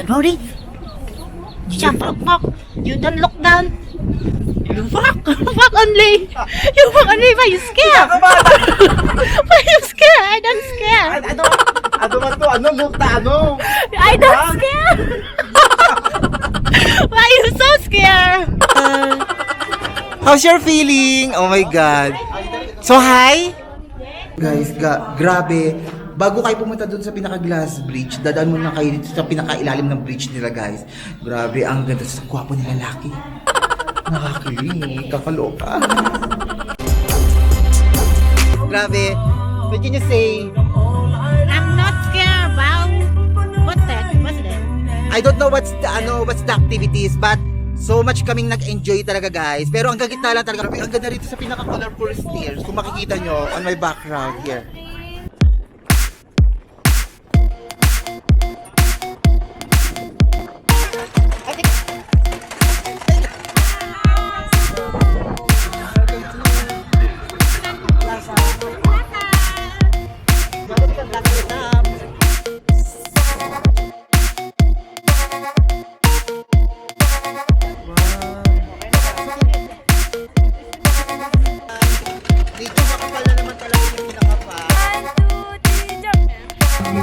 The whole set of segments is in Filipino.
January. Siya, fuck. You don't look down. You fuck. Fuck only. You fuck only. Why you scared? Why you scared? I don't scare. Ano man to? Ano? Look na ano? I don't scare. Why you so scared? How's your feeling? Oh my God. So, hi? Guys, grabe. Bago kayo pumunta dun sa pinaka-glass bridge, dadaan muna kayo dito sa pinaka-ilalim ng bridge nila, guys. Grabe, ang ganda sa gwapo ng lalaki. Nakakilig, kakaloka. Grabe. What can you say? I'm not scared about what's that? What's that? I don't know what's the activities, but so much kaming nag-enjoy talaga, guys. Pero ang gagitna lang talaga. Ang ganda rito sa pinaka-colorful stairs. Kung makikita nyo on my background here. Dito makapal na naman talaga yung pinaka-pa. Ano?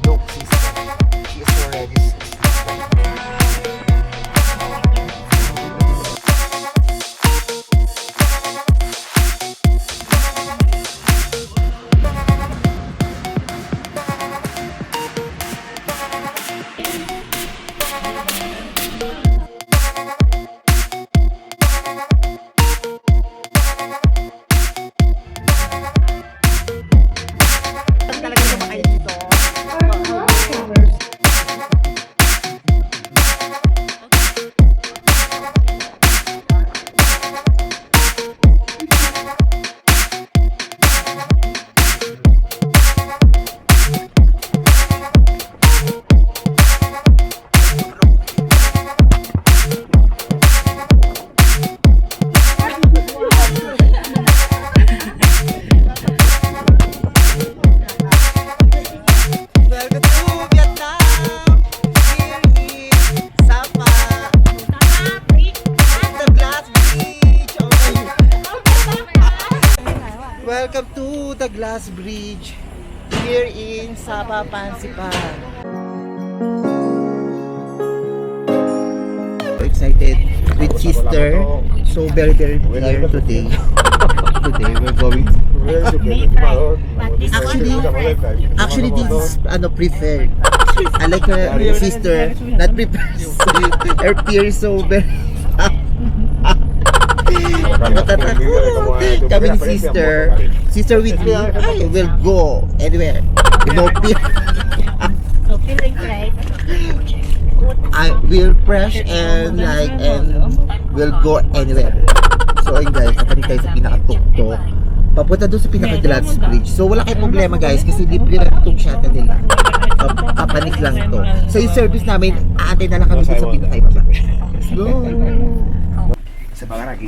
Look, sister. She is already talaga sumakay dito. Welcome to Vietnam! Here in Sapa, the Glass Bridge! Oh my. Welcome to the Glass Bridge here in Sapa, Pansipan. So excited with sister. So very here today. Today we're going to Actually, this is preferred. I like her sister, not prepared. Her peer is so very matatakot. Kami ni sister. Sister with me, I will go anywhere. No peer. So feeling right. I will press and will go anywhere. So ayun guys, kapanig tayo sa pinaka-tuktok. Papunta doon sa pinaka-glass bridge. So wala kayong problema guys kasi libre lang itong shuttle nila. Papanik lang to. So yung service namin, aantay na lang kami doon sa pinaka-ibaba. Let's go! Sa pangaragi.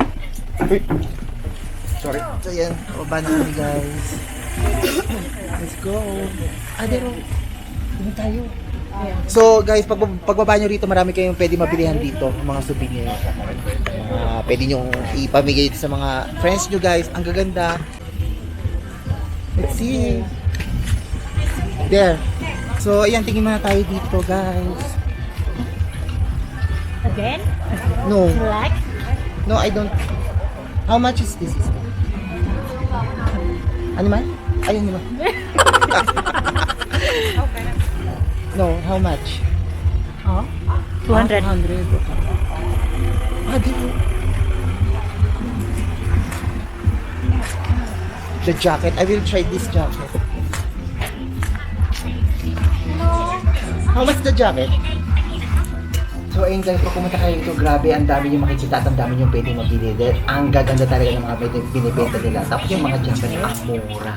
Sorry. So yan, baba na kami guys. Let's go! Adero, doon tayo. So guys, pagbaba nyo rito, marami kayong pwede mabilihan dito, mga souvenir. Pwede nyo ipamigay sa mga friends nyo guys. Ang gaganda. Let's see. There. So ayan, tingin muna tayo dito guys. Again? No. Black? No, I don't. How much is this? Ano man? Ayun naman. No, how much? Oh, 200. 200. Di mo. The jacket. I will try this jacket. How much the jacket? So ayun guys, pag pumunta kayo dito, grabe, ang dami yung makikita at ang dami yung pwede mabili. Ang gaganda talaga ng mga binibenta nila. Tapos yung mga jacket, ang mura.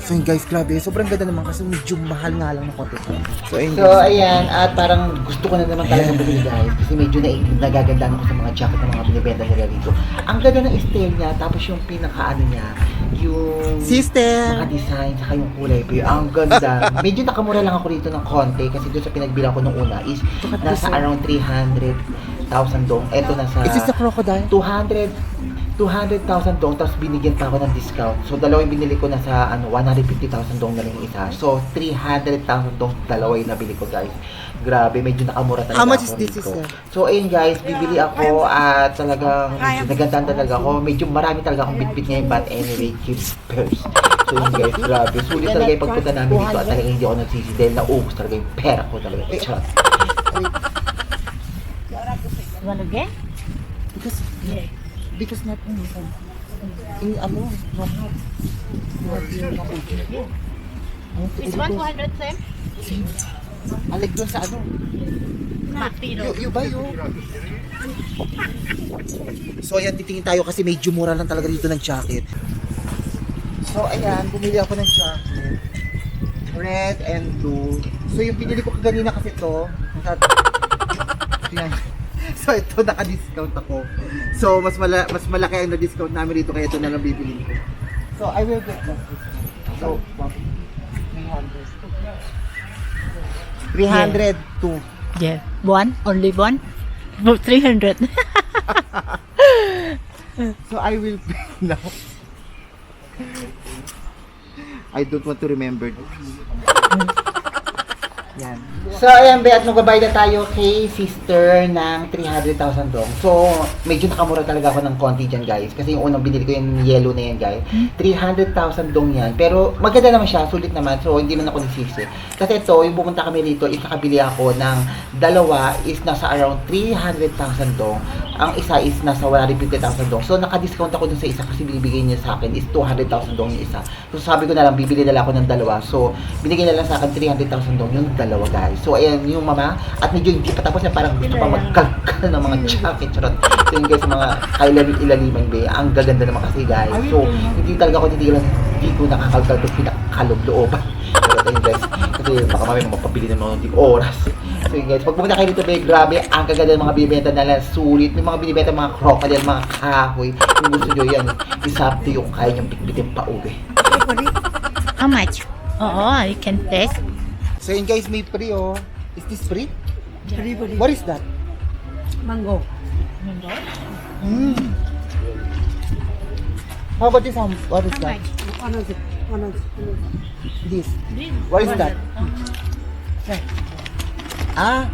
So yun guys, grabe. Sobrang ganda naman kasi medyo mahal nga lang ng konti. So ayan, at parang gusto ko na naman talaga bumili guys. Kasi medyo nagagandaan ako sa mga jacket ng mga binibenta nila dito. Ang ganda ng style niya, tapos yung pinaka-ano niya, yung Sister! mga design, saka yung kulay. Pero ang ganda. Medyo nakamura lang ako dito ng konti kasi doon sa pinagbilang ko nung una is nasa around 300,000 dong. Eto nasa Is this a crocodile? 200,000 dong, tapos binigyan pa ako ng discount. So, dalawa yung binili ko na sa 150,000 dong na lang yung isa. So, 300,000 dong dalawa yung nabili ko, guys. Grabe, medyo nakamura talaga. How much ako is this, dito. sister? So, ayun guys, bibili ako at talagang nagandaan talaga ako. Medyo marami talaga akong bitbit ngayon, but anyway, keep first. So, yun guys, grabe. Sulit talaga yung pagpunta namin dito at talagang hindi ako nagsisi dahil naubos talaga yung pera ko talaga. Charot. You want again? Because not in This one, 200 same? Alig doon sa you buy So ayan, titingin tayo kasi medyo mura lang talaga dito ng jacket. So ayan, bumili ako ng jacket. Red and blue. So yung pinili ko kanina kasi to. Ayan. So ito, naka-discount ako. So mas malaki ang na-discount namin dito kaya ito na lang bibili ko. So I will get that. So 300 to Yeah. One? Only one? No, 300. So I will pay now. I don't want to remember this. Yan. So ayan be, at magbabayad na tayo kay sister ng 300,000 dong. So medyo nakamura talaga ako ng konti dyan guys. Kasi yung unang binili ko yung yellow na yan guys. 300,000 dong yan. Pero maganda naman siya, sulit naman. So hindi naman ako nagsisi. Kasi ito, yung pumunta kami rito is nakabili ako ng dalawa is nasa around 300,000 dong. Ang isa is nasa 150,000 dong. So naka-discount ako dun sa isa kasi binibigay niya sa akin is 200,000 dong yung isa. So sabi ko na lang, bibili na lang ako ng dalawa. So binigay na lang sa akin 300,000 dong yung dalawa guys. So ayan yung mama, at medyo hindi pa tapos na parang gusto pa magkalkal ng mga jacket. Charot. So yun guys, mga ilaliman ba, ang gaganda naman kasi guys. So hindi talaga ako hindi ko nakakalkal ito pinakalob-looban. So yun guys, kasi baka mamaya magpapili ng mga hindi oras. So yun guys, pag pumunta kayo dito be, grabe, ang kaganda ng mga binibenta nila, sulit. May mga binibenta mga crocodile, mga kahoy. Kung gusto nyo yan, isabto yung kaya nyong bitbitin pa uwi. How much? Oo, you can taste. So yun guys, may free oh. Is this free? Free. What is that? Mango. How about this? What is that? This. What is that? Ah.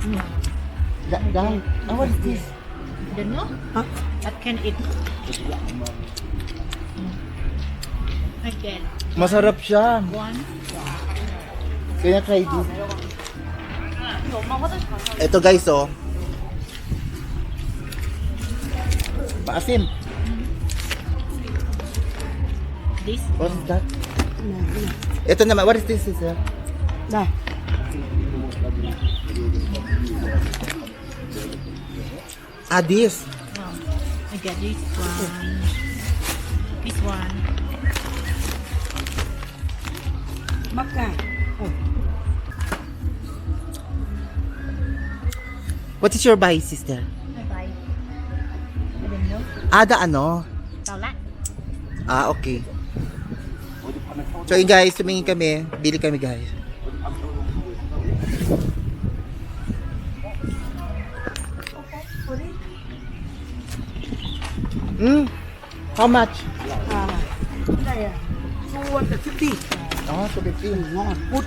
That. What is this? Don't know? Huh? That can eat. Again. Masarap siya. One. Kaya try this. Ito guys oh. Paasim. This. What is that? Ito naman. What is this? Sir? Dah. Ah, this. Oh, I got this one. This one. Makan. What is your buy, sister? Bye-bye. I don't know. Ada ano? Taulat. Ah, okay. So yun guys, tumingin kami. Bili kami guys. How much? Dah ya. 250. Oh, 250. Put.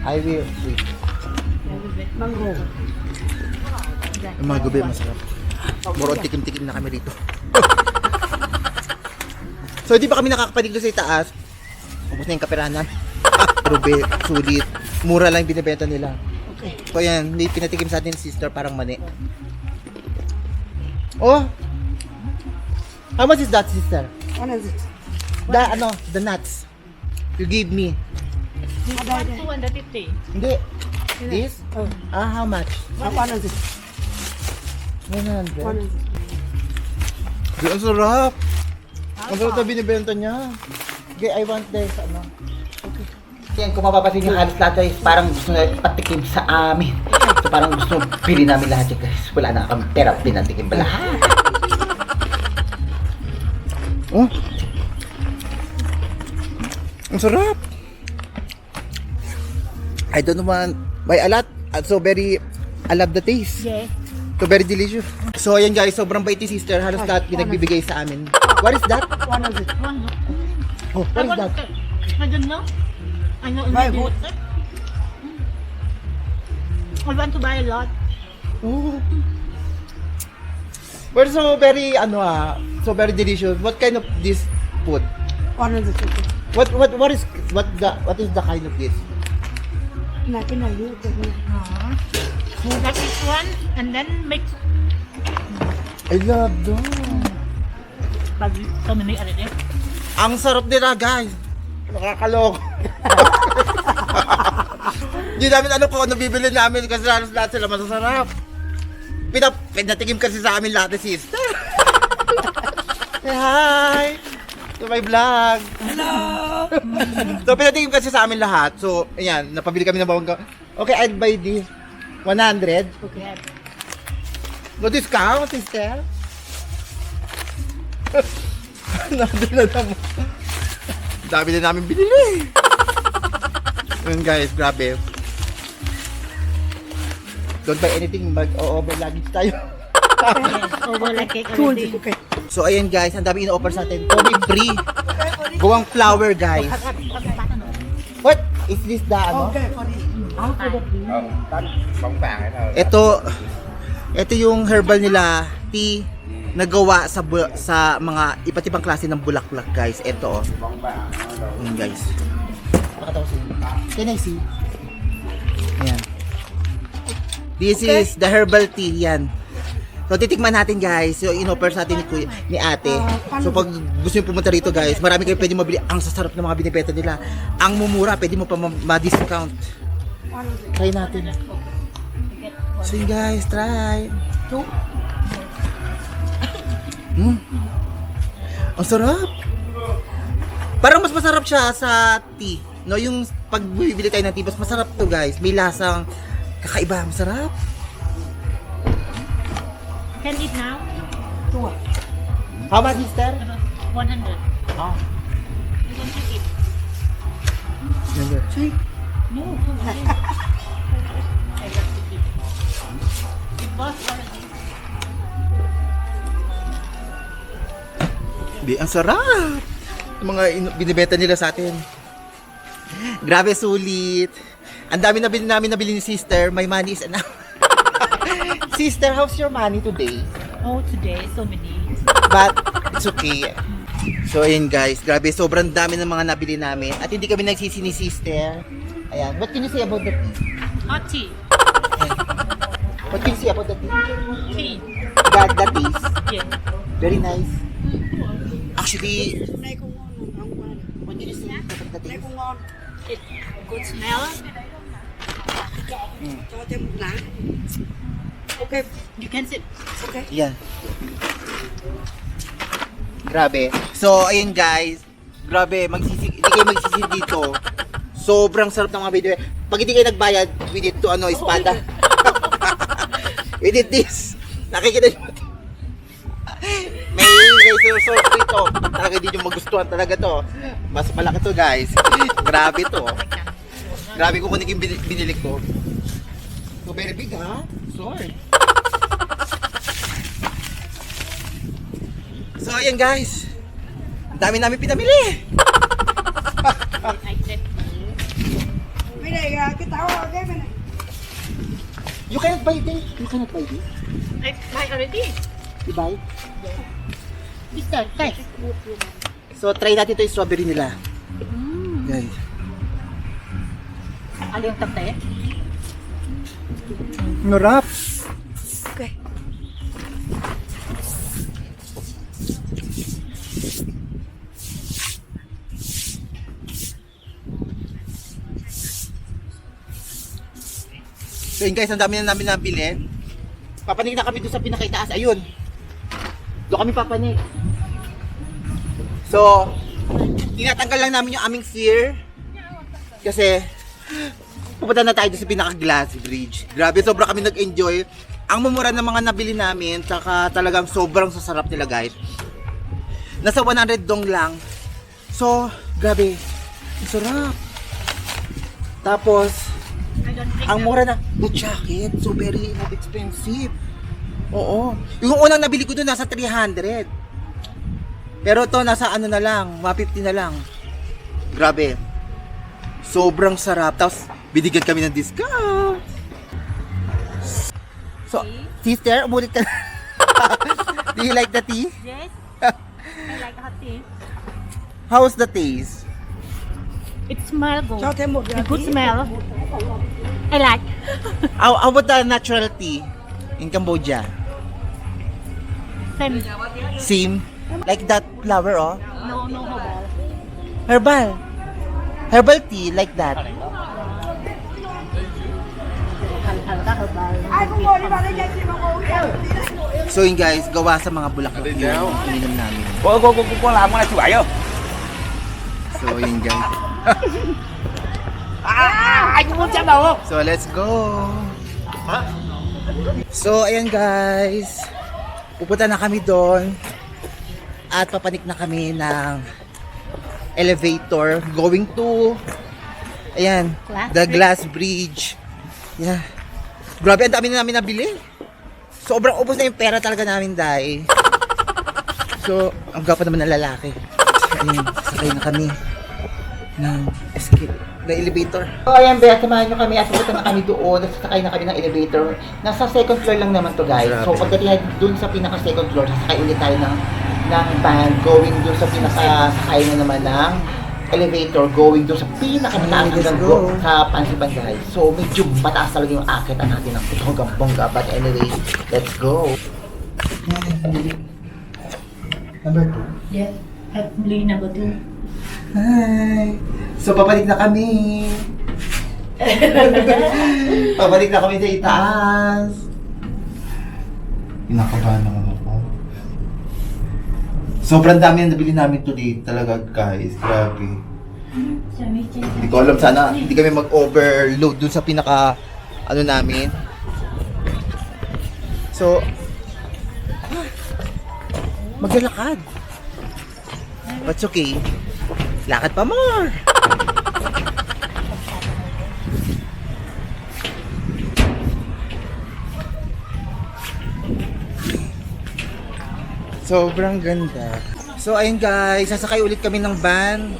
I will. Wait. Mango. Yung mga gabi masarap. Muro tikim-tikim na kami rito. So di ba kami nakakapalig doon sa itaas? Ubus na yung kaperahan namin. Pero sulit. Mura lang yung binibenta nila. Okay. So yan, may pinatikim sa atin sister parang mani. Oh! How much is that, sister? What is it? The nuts. You gave me. This one, 250. Hindi. This? Oh. Ah, how much? What is it? 100. What is it? Di, ang sarap. Ang sarap na binibenta niya. Okay, I want this, ano. Okay. Yan, kung mapapasin yung halos lahat guys, parang gusto na patikim sa amin. So parang gusto pili namin lahat yun guys. Wala na kami pera, pinatikim pa lahat. Oh. Ang sarap. I don't want buy a lot. So very, I love the taste. Yeah. So very delicious. So ayan guys, sobrang bait ni sister. Halos lahat pinagbibigay sa amin. What is that? 100. Oh, what is that? I don't know. I know Buy only what? this. I want to buy a lot. Oh. But so very so very delicious. What kind of this food? 150. What is the kind of this? Natin na yun. That is one, and then mix. I love that. Pag so many already. Ang sarap nila guys. Nakakaloko. Hindi namin ano kung ano bibili namin kasi halos lahat sila masasarap. Pinatikim kasi sa amin lahat ni sister. Say hi! To my vlog. Hello! So pinatikim kasi sa amin lahat. So ayan, napabili kami ng bawang. Okay, I'd buy this. 100. Okay. No discount, sister. Dami na naman. Dami na namin binili. Yun guys, grabe. Don't buy anything, mag-over luggage tayo. Over like cake 200. already. Okay. So ayan guys, ang dami in-offer sa atin. Tony free. Buwang flower guys. What? Is this the ano? Okay, for this. Ito yung herbal nila, tea, nagawa sa mga iba't ibang klase ng bulaklak guys. Ito oh. Ayan guys. Pakataw sa inyo. Can I see? Ayan. This is the herbal tea, yan. So titikman natin guys, yung in-offer sa atin ni ate. So pag gusto niyo pumunta rito guys, marami kayo pwede mabili. Ang sasarap ng mga binibenta nila. Ang mumura, pwede mo pa ma-discount. Try natin. So yun guys, try. Ang sarap. Parang mas masarap siya sa tea. No, yung pag bibili tayo ng tea, mas masarap to guys. May lasang kakaiba, masarap. Can eat now? How much is that? 100. Oh. You want to eat? No. I love to eat. It was already. Ang sarap. Yung mga binibenta nila sa atin. Grabe, sulit. Ang dami na nabili ni sister. My money is enough. Sister, how's your money today? Oh, today, so many. But, it's okay. So, ayun guys. Grabe, sobrang dami ng mga nabili namin. At hindi kami nagsisi ni sister. Ayan. What can you say about the tea? Hot tea. What can you say about the tea? Tea. The taste. Yeah. Very nice. Actually, Nay kung ano, what can you say about the nay taste? kung ano, It good smell. cho thêm một lá. Okay, You can sit. okay. Yan. Grabe. So, ayun guys. Grabe, hindi kayo magsisisi dito. Sobrang sarap ng mga video. Pag hindi kayo nagbayad, we need to espada. We did this. Nakikita nyo. May sauce dito. Talaga hindi nyo magustuhan talaga to. Mas malaki to guys. Grabe to. Grabe kung kunin yung binili ko. So very big ha? Sword. So ayan guys. Ang dami namin pinamili. I said. Mấy này cái táo cái bên này. You cannot buy this. You cannot buy this. I buy already. You buy? This time, guys. So try natin ito yung strawberry nila. Guys. Ano yung tatay? Narap. Okay. So yun guys, ang dami na namin nabili. Papanig na kami doon sa pinakaitaas. Ayun. Doon kami papanig. So, tinatanggal lang namin yung aming fear. Kasi, pupunta na tayo doon sa pinaka-glass bridge. Grabe, sobra kami nag-enjoy. Ang mumura ng mga nabili namin, tsaka talagang sobrang sasarap nila guys. Nasa 100 dong lang. So, grabe, ang sarap. Tapos, ang mura na, the jacket, so very expensive. Oo. Yung unang nabili ko doon, nasa 300. Pero to nasa ano na lang, 150 na lang. Grabe. Sobrang sarap. Tapos, binigyan kami ng discount. So, sister, umulit ka na. Do you like the tea? Yes. I like hot tea. How's the taste? It smells good. Chote mo, A good smell. I like. How about the natural tea in Cambodia? Same. Same? Like that flower, oh? No herbal. Herbal. Herbal tea, like that. Herbal. Ay, kung mo, di ba na dyan si mga uyan? So yun guys, gawa sa mga bulaklak yung ininom namin. Cô làm cái này chú bảy không? So yun guys. Anh có muốn xem đâu không? So let's go. So ayan guys. Pupunta na kami doon. At papanik na kami ng elevator going to ayan, the glass bridge. Yeah. Grabe, ang dami na namin nabili. Sobrang ubos na yung pera talaga namin dahil. So, ang gwapo naman ng lalaki. Ayun, sakay na kami ng escape, na elevator. So, ayan, Bea, samahan nyo kami at pupunta na kami doon. Sasakay na kami ng elevator. Nasa second floor lang naman to guys. So, pagdating doon sa pinaka second floor, sasakay ulit tayo ng van going doon sa pinaka-sakay na naman ng elevator going doon sa pinaka-mataas sa Pansiban guys. So, medyo mataas talaga yung akitan natin ng bongga. But anyway, let's go. Number 2. Yes. Hopefully number 2. Hi! So, papalik na kami. Papalik na kami sa itaas. Pinakabahan naman ako. Sobrang dami ang nabili namin today talaga guys. Grabe. Hindi ko alam, sana hindi kami mag-overload dun sa pinaka ano namin. So, maglalakad. But it's okay. Lakad pa more. Sobrang ganda. So ayun guys, sasakay ulit kami ng van.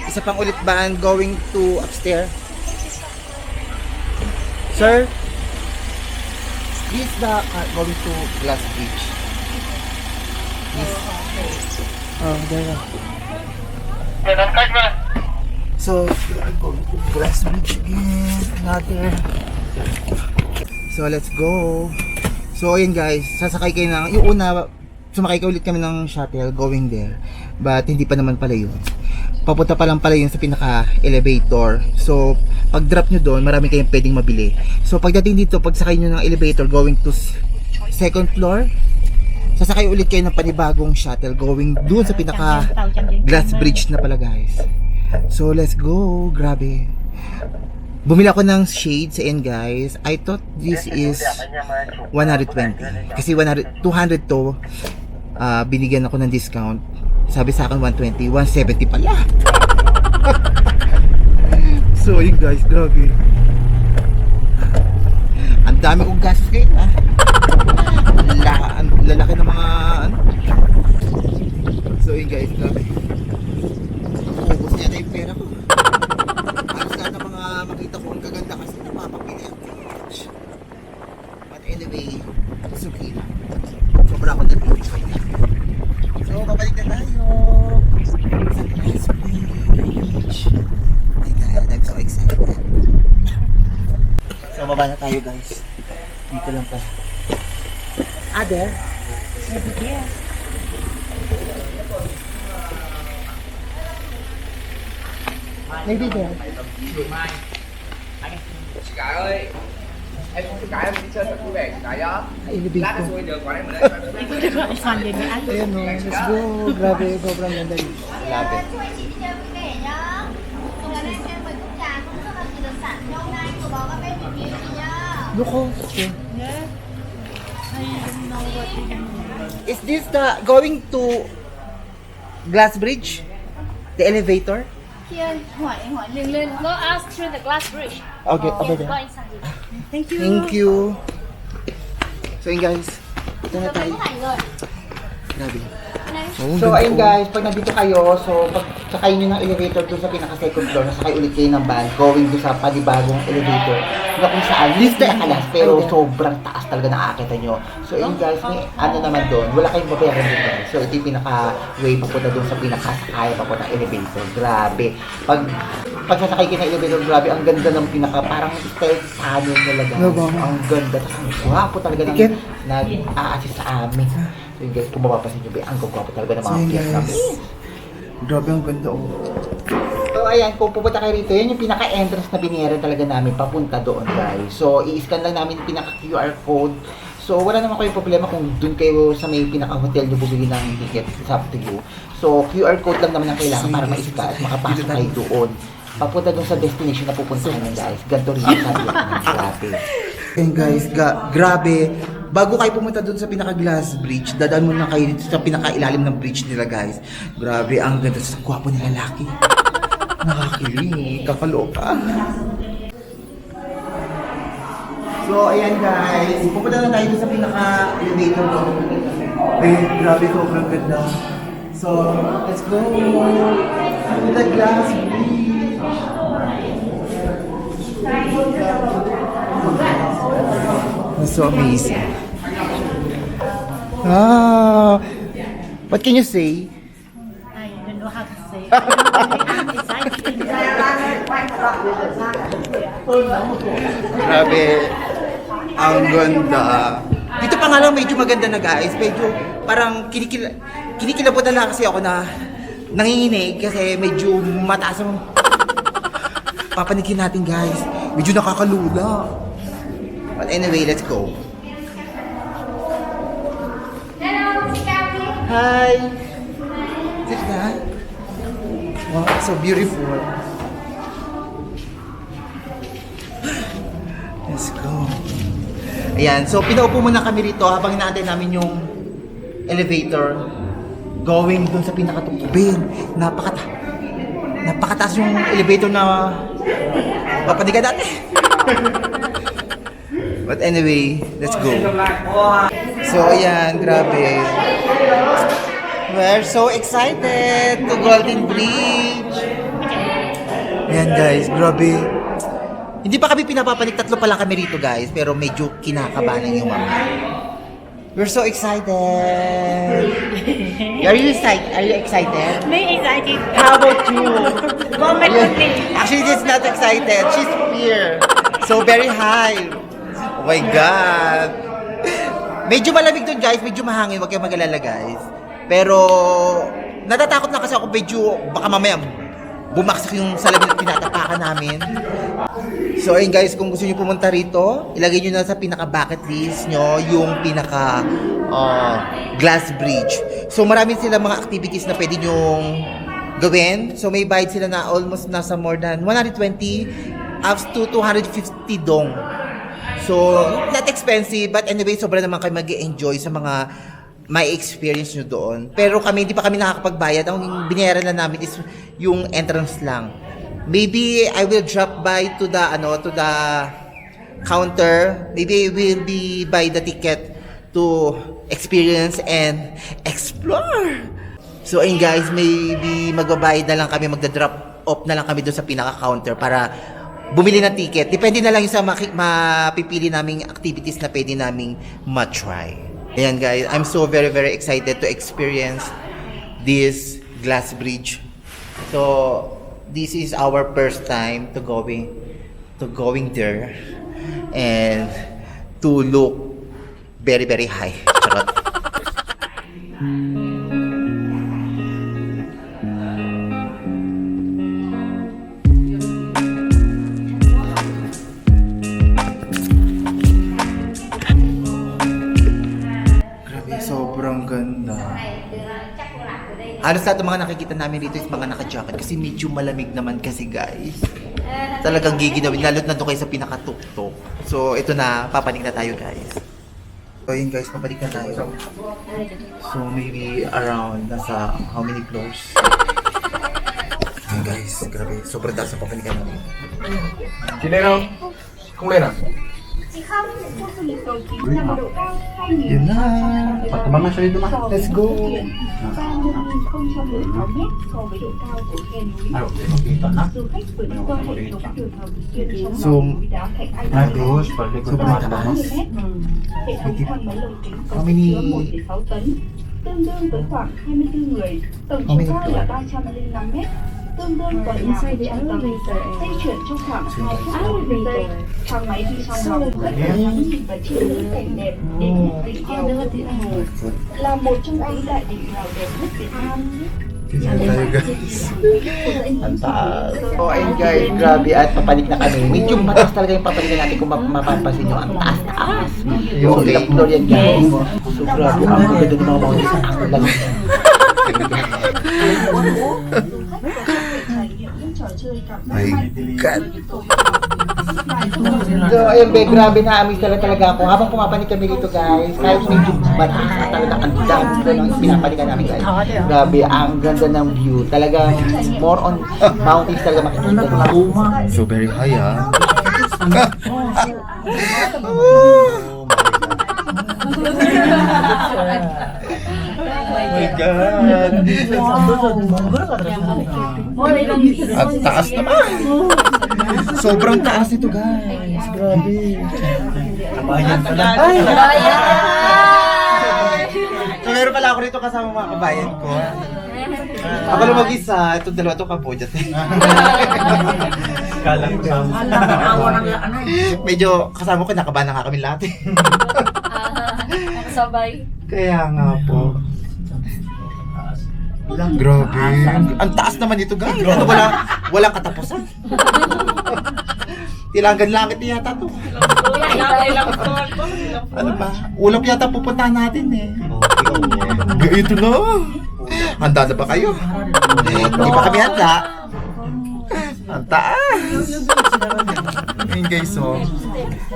Isa pang ulit van going to upstairs. Sir, this is the going to glass bridge. Yes. Oh, there. So, glass bridge again. Another. So, let's go. So, ayun guys, sasakay kayo ng, yung una, sumakay ka ulit kami ng shuttle going there. But, hindi pa naman pala yun. Papunta pa lang pala yun sa pinaka-elevator. So, pag drop nyo doon, marami kayong pwedeng mabili. So, pagdating dito, pagsakay nyo ng elevator going to second floor, sasakay ulit kayo ng panibagong shuttle going doon sa pinaka-glass bridge na pala guys. So, let's go. Grabe. Bumili ako ng shades and guys, I thought this is 120. Kasi 200 to, binigyan ako ng discount. Sabi sa akin 120, 170 pala. So yun guys, grabe. Ang dami kong gastos ngayon lalaki ng mga ano. So yun guys, grabe. Ubus niya na yung pera ko. Sana mga makita ko ang gaganda kasi napapapili ang page. But anyway, it's okay lang. Sobra ako nag-enjoy niya. So, babalik na tayo sa glass bridge. Oh my God, I'm so excited. So, baba na tayo guys. Dito lang pa. There? Maybe there. Chị gái ơi, Em không cãi em đi chơi thật vui vẻ cãi á. Elevator. Lát nữa xuống đường qua đây mà đây. Sunday na ano. Ayan o, let's go. Grabe, sobrang ganda dito. Grabe. Loko. Is this the going to Glass Bridge? The elevator? Here, hỏi lên. Go ask through the glass bridge. Okay, Yes, okay go then. inside. Thank you. Thank you. So yun guys, ito na Chụp tayo. bức ảnh rồi. Grabe. Này. So ayun guys, pag nandito kayo, so pag sakay nyo ng elevator doon sa pinaka-second floor, nasakay ulit kayo ng van, going doon sa panibagong elevator, na kung saan, list na akalas, pero sobrang taas talaga nakakita nyo. So ayun guys, may ano naman doon, wala kayong babayaran doon guys. So ito yung pinaka-way papunta doon sa pinaka-sakay papunta ng elevator. Grabe. Pag sasakay kayo ng elevator, grabe, ang ganda ng parang style tunnel talaga. Ang ganda. Ang gwapo talaga ng nag-a-assist sa amin. So yun guys, kung mapapasin nyo ba, ang gwapo talaga ng mga piyas namin. Grabe ang ganda oh. So ayan, kung pupunta kayo rito, yun yung pinaka-entrance na binayaran talaga namin papunta doon guys. So i-scan lang namin yung pinaka-QR code. So wala naman kayong problema kung doon kayo sa may pinaka-hotel nyo bumili ng ticket. It's up to you. So QR code lang naman ang kailangan para ma-scan at makapasok kayo doon. Papunta doon sa destination na pupuntahan nyo guys. Ganito rin yung sabi ng grabe. And guys, grabe. Bago kayo pumunta doon sa pinaka-glass bridge, dadaan muna kayo dito sa pinaka-ilalim ng bridge nila guys. Grabe, ang ganda sa gwapo ng lalaki. Nakakilig, kakaloka. So ayan guys, pupunta na tayo doon sa pinaka-elevator doon. Ayun, grabe, sobrang ganda. So let's go to the glass bridge. That's so amazing. What can you say? I don't know how to say. I'm excited. Grabe. Ang ganda. Dito pa nga lang medyo maganda na guys. Medyo parang kinikilabot na lang kasi ako na nanginginig kasi medyo mataas ang papanigin natin guys. Medyo nakakalula. But anyway, let's go. Hi! Sit down. Wow, so beautiful. Let's go. Ayan, so pinaupo muna kami rito habang inaantay namin yung elevator going dun sa pinakatukubin. Napakataas yung elevator na papanigan natin. But anyway, let's go. So ayan, grabe. We're so excited to Golden Bridge. Ayan guys, grabe. Hindi pa kami pinapapanik, tatlo pa lang kami rito guys, pero medyo kinakabahan yung mga. We're so excited. Are you excited? Are you excited? May excited. How about you? Moment Ayun. of me. Actually, she's not excited. She's here. So very high. Oh my God. Medyo malamig doon guys, medyo mahangin. Huwag kayong mag-alala guys. Pero natatakot na kasi ako medyo baka mamaya bumaksak yung salamin na tinatapakan namin. So ayun guys, kung gusto niyo pumunta rito, ilagay niyo na sa pinaka bucket list nyo yung pinaka glass bridge. So marami sila mga activities na pwede nyong gawin. So may bayad sila na almost nasa more than 120 up to 250 dong. So not expensive, but anyway, sobra naman kayo mag-enjoy sa mga may experience nyo doon. Pero kami, hindi pa kami nakakapagbayad. Ang binayaran lang namin is yung entrance lang. Maybe I will drop by to the counter. Maybe I will be buy the ticket to experience and explore. So ayun guys, maybe magbabayad na lang kami, magda-drop off na lang kami doon sa pinaka-counter para bumili ng ticket. Depende na lang yung sa mapipili naming activities na pwede naming ma-try. Ayan guys, I'm so very excited to experience this glass bridge. So this is our first time to going there and to look very high. Charot. Halos lahat ng mga nakikita namin dito is mga naka-jacket kasi medyo malamig naman kasi guys. Talagang giginawin, lalo't na doon kayo sa pinakatuktok. So ito na, papanik na tayo guys. So yun guys, papanik na tayo. So maybe around nasa how many floors? Ayun guys, grabe. Sobrang taas na papanikan namin. Chileno. Không lên à? Yun na. Tumama siya dito, ma. Let's go. So, sobrang taas. How many? Tương đương với khoảng 24 người, tổng chiều cao là 305 mét, tương đương với nhà 100 tầng, di chuyển trong khoảng 2 phút 30 giây. Thang máy đi sang lòng rất là ngắn và chiêm ngưỡng cảnh đẹp đến một đỉnh đèo Vân Hồ, là một trong tứ đại đỉnh đèo đẹp nhất Việt Nam. Tayo guys. Ang taas. So ayun guys, grabe at papanik na kami. Medyo mataas talaga yung papanikan natin kung mapapansin nyo. Ang taas-taas. So ilang floor yan guys. So grabe, ang ganda ng mga mountains. Ang lang. My God. So ayun be, grabe na amis talaga ako. Habang pumapanik kami dito guys, kahit medyo mataas na talaga ang dami ng pinapanikan namin guys. Grabe, ang ganda ng view. Talaga, more on mountains talaga makikita nyo. So very high ah. My God! Ang taas naman! Sobrang taas ito guys! Grabe! Kabayan pala! Ay! So meron pala ako rito kasama mga kabayan ko. Ako lang mag-isa, itong dalawa ito kapudya. Kalang medyo kasama ko, nakabahan na nga kami lahat eh. Sabay. Kaya nga po. Grabe. Ang taas naman ito guys. Ano, walang katapusan. Tilanggan langit yata to. Ano ba? Ulap yata pupuntahan natin eh. Ito na. Handa na ba kayo? Hindi pa kami handa. Ang taas. Ayun guys, so.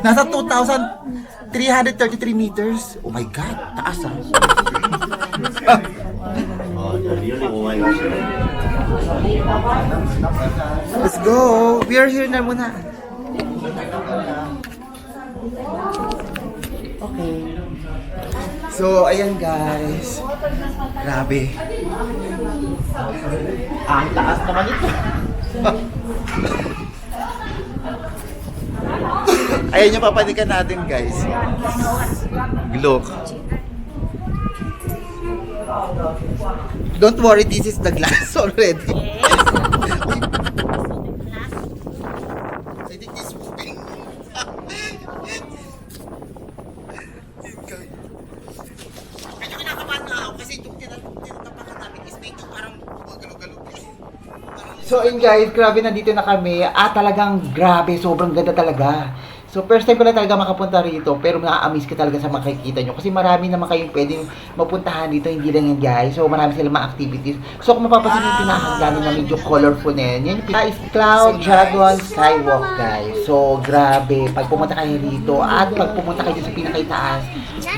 Nasa 2,333 meters. Oh my God, taas ah. Let's go. We are here na muna. Okay. So, ayan guys. Grabe. Ang taas naman ito. Ayan yung papanikan natin guys. Look. Don't worry, this is the glass already. I think this is moving. Medyo kinakabahan na ako kasi itong tinatapakan namin is medyo parang gumagalo-galo. So ayun guys, grabe nandito na kami. Talagang grabe, sobrang ganda talaga. So first time ko lang talaga makapunta rito, pero na-amaze ka talaga sa makikita nyo. Kasi marami naman kayong pwedeng mapuntahan dito, hindi lang yan guys. So marami silang mga activities. So kung mapapansin yung pinakagano na medyo colorful na yan, is Cloud Dragon Skywalk guys. So grabe, pag pumunta kayo dito at pag pumunta kayo sa pinakaitaas,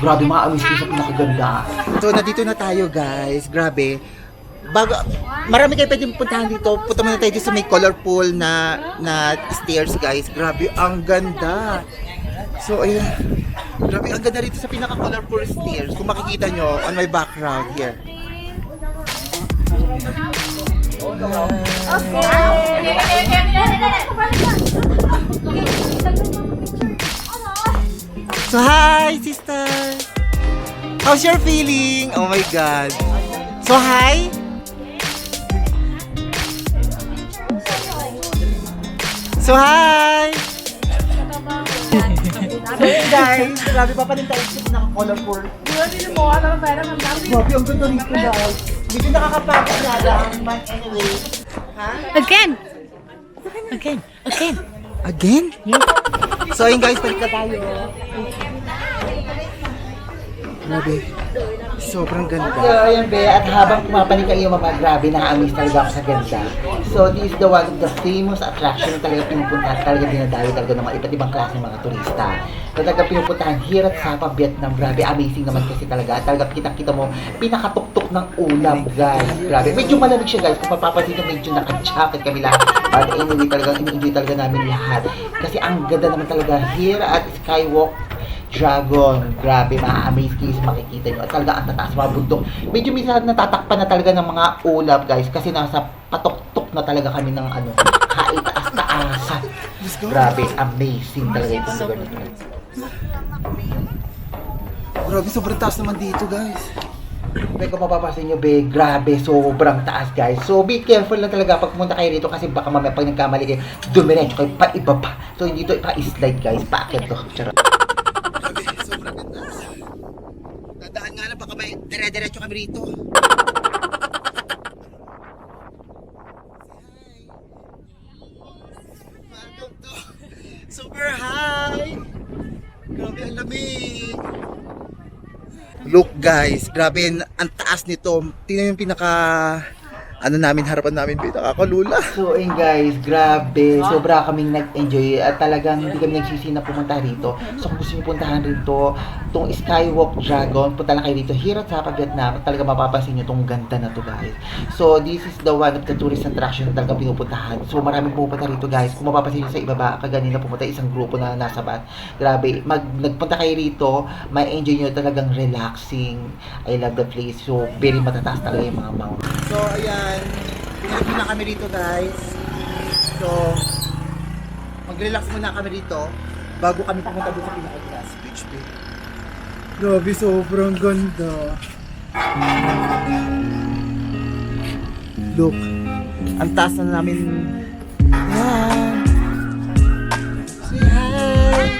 grabe ma-amaze kayo sa pinakaganda. So nandito na tayo guys, grabe. Marami kayo pwedeng puntahan dito. Punta muna tayo dito sa may colorful na stairs guys. Grabe, ang ganda. So ayun. Grabe, ang ganda rito sa pinaka-colorful stairs. Kung makikita nyo on my background here. So hi sister. How's your feeling? Oh my God. So hi. So hi! So guys, grabe pa rin tayo sa naka-colorful. Grabe, ang ganda rito guys. Medyo nakakapagod na lang, but anyway. Ha? Again! Again? Yes. So ayun guys, balik na tayo. Grabe. Sobrang ganda. So, ayan be, at habang pumapanik ang iyong mga grabe, nakaamis talaga ako sa ganda. So, this is the one of the famous attraction na talaga pinupuntahan, talaga dinadayo talaga ng mga iba't ibang klase ng mga turista. Talaga pinupuntahan here at Sapa, Vietnam. Grabe, amazing naman kasi talaga. Talaga kita-kita mo, pinakatuktok ng ulap, guys. Grabe. Medyo malamig siya, guys. Kung mapapansin nyo, medyo naka-jacket kami lahat. But anyway, talagang ini-enjoy talaga namin lahat. Kasi ang ganda naman talaga here at Skywalk Dragon. Grabe, ma-amaze kayo sa makikita nyo. At talaga ang tataas mga bundok. Medyo minsan natatakpan na talaga ng mga ulap, guys. Kasi nasa patok-tok na talaga kami ng ano, kaitaas-taasan. Grabe, amazing talaga itong lugar nito. Grabe, sobrang taas naman dito, guys. May kung mapapasin nyo, be, grabe, sobrang taas, guys. So, be careful lang talaga pag pumunta kayo dito kasi baka mamaya pag nagkamali kayo, dumiretso kayo pa iba pa. So, dito ipa-slide, guys. Paakit to. Charot. Grabe, sobrang ganda. Tandaan nga lang, baka may dire-diretso kami rito. Welcome to Super High! Grabe, ang lamig! Look guys, grabe ang taas nito. Tingnan yung pinaka namin, harapan namin, nakakalula. So ayun guys, grabe, sobra kaming nag-enjoy at talagang hindi kami nagsisi na pumunta rito. So kung gusto niyo puntahan rito, itong Skywalk Dragon, punta lang kayo rito here at Sapa, Vietnam. Talaga mapapansin niyo itong ganda na to guys. So this is the one of the tourist attraction na talaga pinupuntahan. So maraming pupunta rito guys. Kung mapapansin niyo sa ibaba, kaganina pumunta isang grupo na nasa van. Grabe, nagpunta kayo rito, may enjoy niyo, talagang relaxing. I love the place. So very matataas talaga yung mga mountains. So ayan, pinag na kami rito guys. So mag-relax muna kami rito bago kami pumunta doon sa pinaka-glass beach. Grabe, sobrang ganda. Look, ang taas na namin. Wow. Say hi.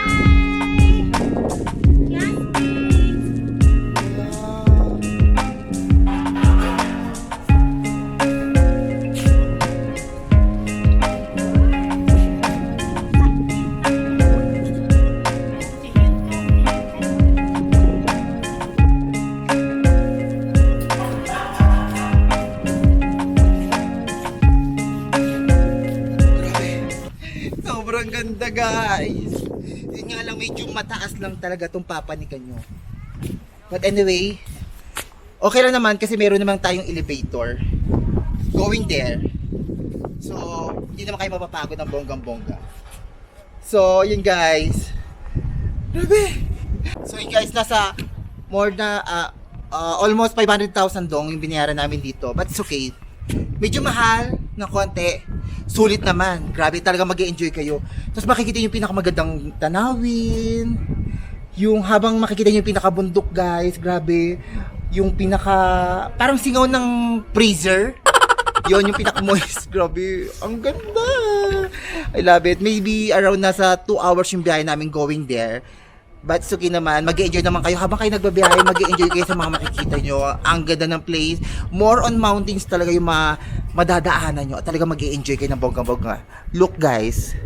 Sobrang ganda guys. Yun nga lang, medyo mataas lang talaga itong papanikan nyo. But anyway, okay lang naman kasi meron naman tayong elevator going there. So, hindi naman kayo mapapagod ng bonggang-bongga. So, yun guys. Grabe. So, yun guys, nasa more na almost 500,000 dong yung binayaran namin dito. But it's okay. Medyo mahal na konti. Sulit naman. Grabe, talaga mag-e-enjoy kayo. Tapos makikita yung pinakamagandang tanawin. Yung habang makikita yung pinakabundok, guys. Grabe. Yung parang singaw ng freezer. Yon yung pinaka-moist. Grabe. Ang ganda. I love it. Maybe around nasa 2 hours yung biyahe namin going there. But it's okay naman, mag-e-enjoy naman kayo. Habang kayo nagbabiyahe, mag-e-enjoy kayo sa mga makikita nyo. Ang ganda ng place. More on mountains talaga yung madadaanan nyo. At talaga mag-e-enjoy kayo ng bonggang-bongga. Look guys.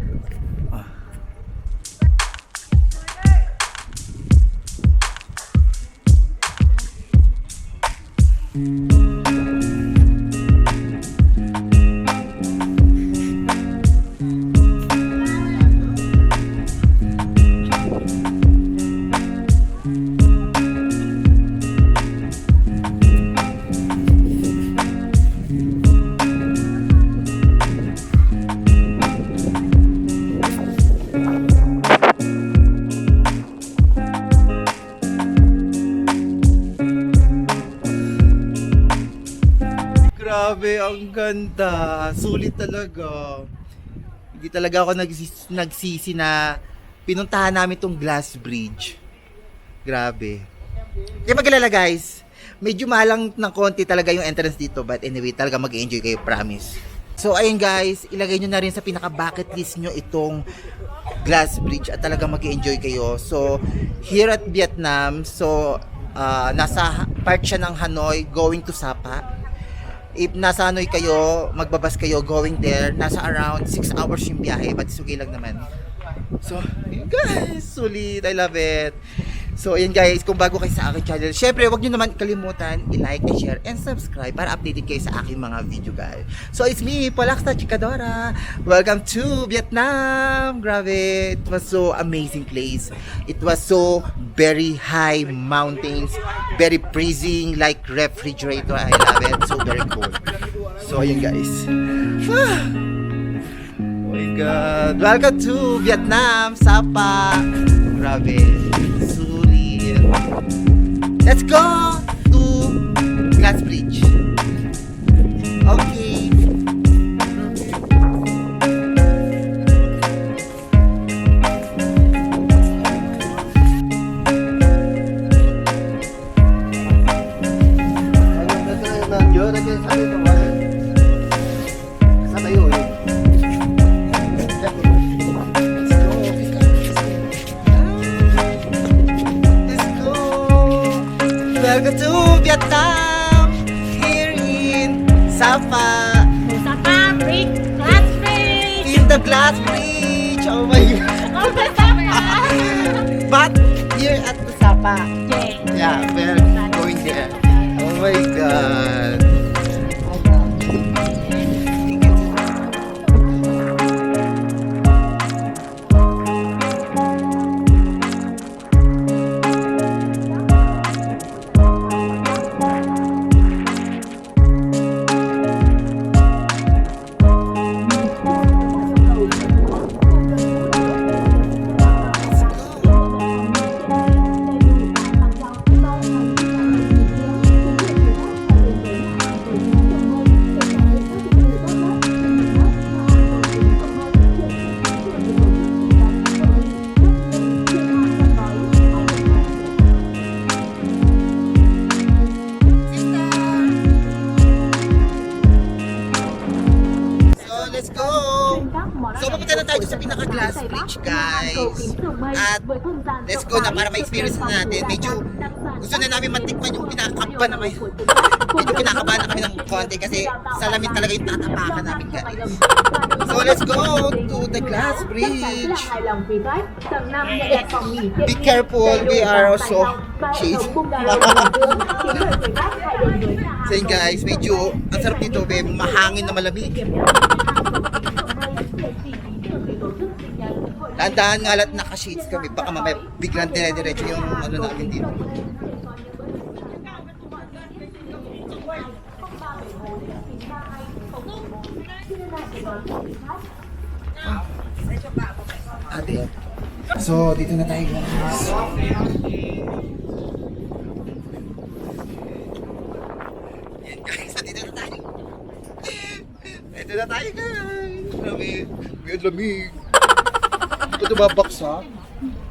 Grabe, ang ganda. Sulit talaga. Hindi talaga ako nagsisi na pinuntahan namin tong glass bridge. Grabe. Kaya mag-alala guys, medyo malang ng konti talaga yung entrance dito. But anyway, talaga mag-enjoy kayo, promise. So ayun guys, ilagay nyo na rin sa pinaka-bucket list nyo itong glass bridge at talaga mag-enjoy kayo. So, here at Vietnam, so nasa part siya ng Hanoi going to Sapa. If nasa Hanoi kayo, magbabas kayo going there, nasa around 6 hours yung biyahe, but it's okay lang naman. So, guys, sulit. I love it. So, ayan guys, kung bago kayo sa aking channel, syempre, huwag nyo naman kalimutan i-like, i-share, and subscribe para updated kayo sa aking mga video, guys. So, it's me, Polaksta Chikadora. Welcome to Vietnam. Grabe, it was so amazing place. It was so very high mountains, very freezing, like refrigerator. I love it. So, very cool. So, ayan guys. Oh my God. Welcome to Vietnam, Sapa. Grabe. Sulit. Let's go to Glass Bridge. Okay. Welcome to Vietnam, here in Sapa, Sapa Bridge, Glass Bridge. in the Glass Bridge. Oh my God! Oh, the Sapa. But here at the Sapa, Yeah. yeah, we're going there. Oh my God! So, let's go! So, pupunta na tayo sa pinaka-Glass Bridge, guys. At let's go na para ma-experience na natin. Medyo gusto na namin matikman yung pinakakaba na kayo. Medyo kinakabahan na kami ng konti kasi salamin talaga yung tatapakan namin, guys. So, let's go to the Glass Bridge. Be careful, we are also chased. So yun guys, medyo ang sarap dito, mahangin na malamig. Tandaan nga lahat naka-shades kami, baka mamaya biglang dire-diretso yung ano namin dito. Ate. So, dito na tayo guys. Yan guys, dito na tayo. Dito na tayo guys. Lamig. May lamig. Ito babaksak.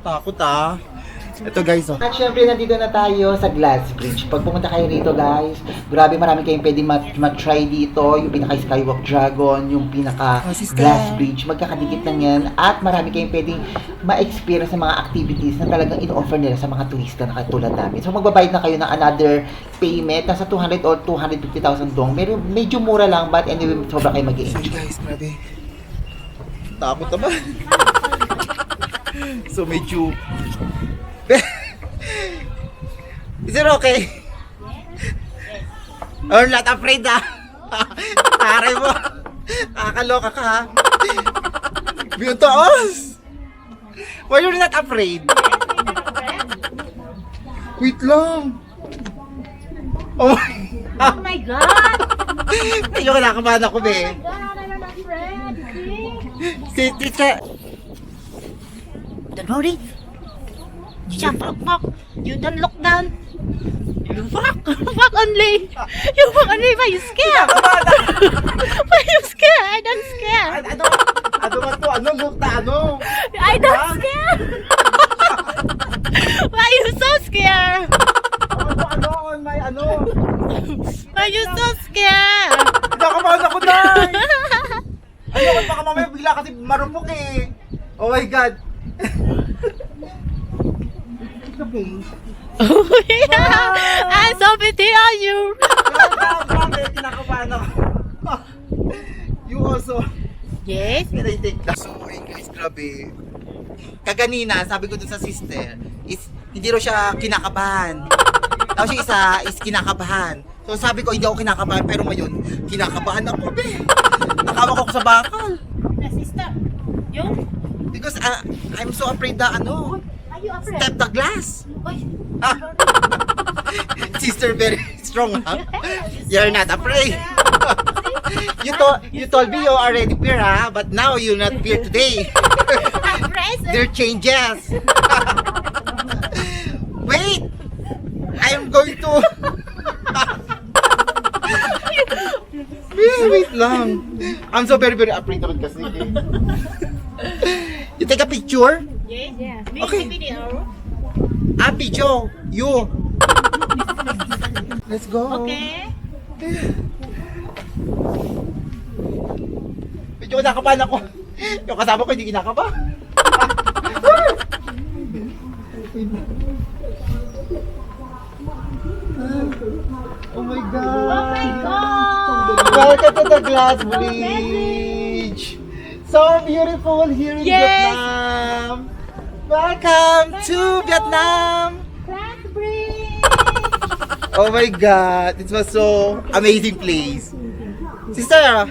Takot ah. Ito guys oh. At syempre nandito na tayo sa Glass Bridge. Pag pumunta kayo rito guys, grabe marami kayong pwede mat-try dito. Yung pinaka Skywalk Dragon, yung pinaka Glass Bridge. Magkakadikit lang yan. At marami kayong pwedeng ma-experience sa mga activities na talagang in-offer nila sa mga turista na katulad namin. So magbabayad na kayo ng another payment. Nasa 200 or 250,000 dong. Medyo mura lang but anyway, sobra kayo mag-enjoy. Guys, grabe. Takot naman. So medyo is it okay? Or not afraid ah? Taray mo. Kakaloka ka ha? Biyotoos! Why you're not afraid? Wait lang. Oh my God! Ayoko nakabahan ako be. God, I'm not afraid. Si Tita. Don't worry. You don't look down. You fuck only. You fuck only. Why you scared? Why you scared? I don't scared. Ano ba to? Ano look na ano? I don't scared. Why you so scared? Ano? May ano? Why you so scared? Nakabahan ako na! Ayoko baka mamaya bigla kasi marupok eh. Oh my God. Oh yeah. I'm so pity on you. Grabe, kinakabahan ako. You also. Yes. Can I take that? So, ayun guys, grabe. Kaganina, sabi ko dun sa sister, is hindi raw siya kinakabahan. Tapos yung isa is kinakabahan. So sabi ko hindi ako kinakabahan pero ngayon kinakabahan ako, be. Nakawak ako sa bakal. Na sister. Yun. Because I'm so afraid na Are you afraid? step the glass. Uy. Sister, very strong, huh? You're not afraid. You told me you already fear, huh? But now you're not fear today. There changes. Wait! I am going to... Wait lang. I'm so very afraid naman kasi. You take a picture? Yes. Yeah. Okay. Video. Video. You. Let's go. Okay. Medyo kinakabahan ako. Yung kasama ko hindi kinakabahan. Oh my God! Oh my God! Welcome to the Glass Bridge! So beautiful here in Yes! Vietnam! Welcome to Vietnam! Glass bridge! Oh my God! It was so amazing place! Sister!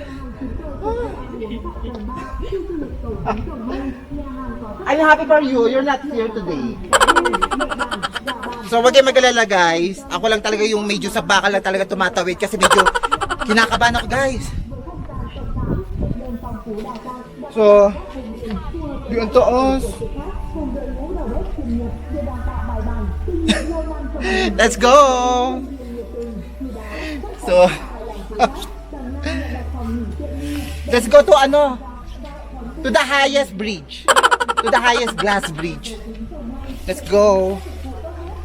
I'm happy for you. You're not here today. So wag kayong mag-alala guys. Ako lang talaga yung medyo sa bakal lang talaga tumatawid kasi medyo kinakabahan ako guys. So, yun taas. Let's go! So, let's go to to the highest bridge. To the highest glass bridge. Let's go.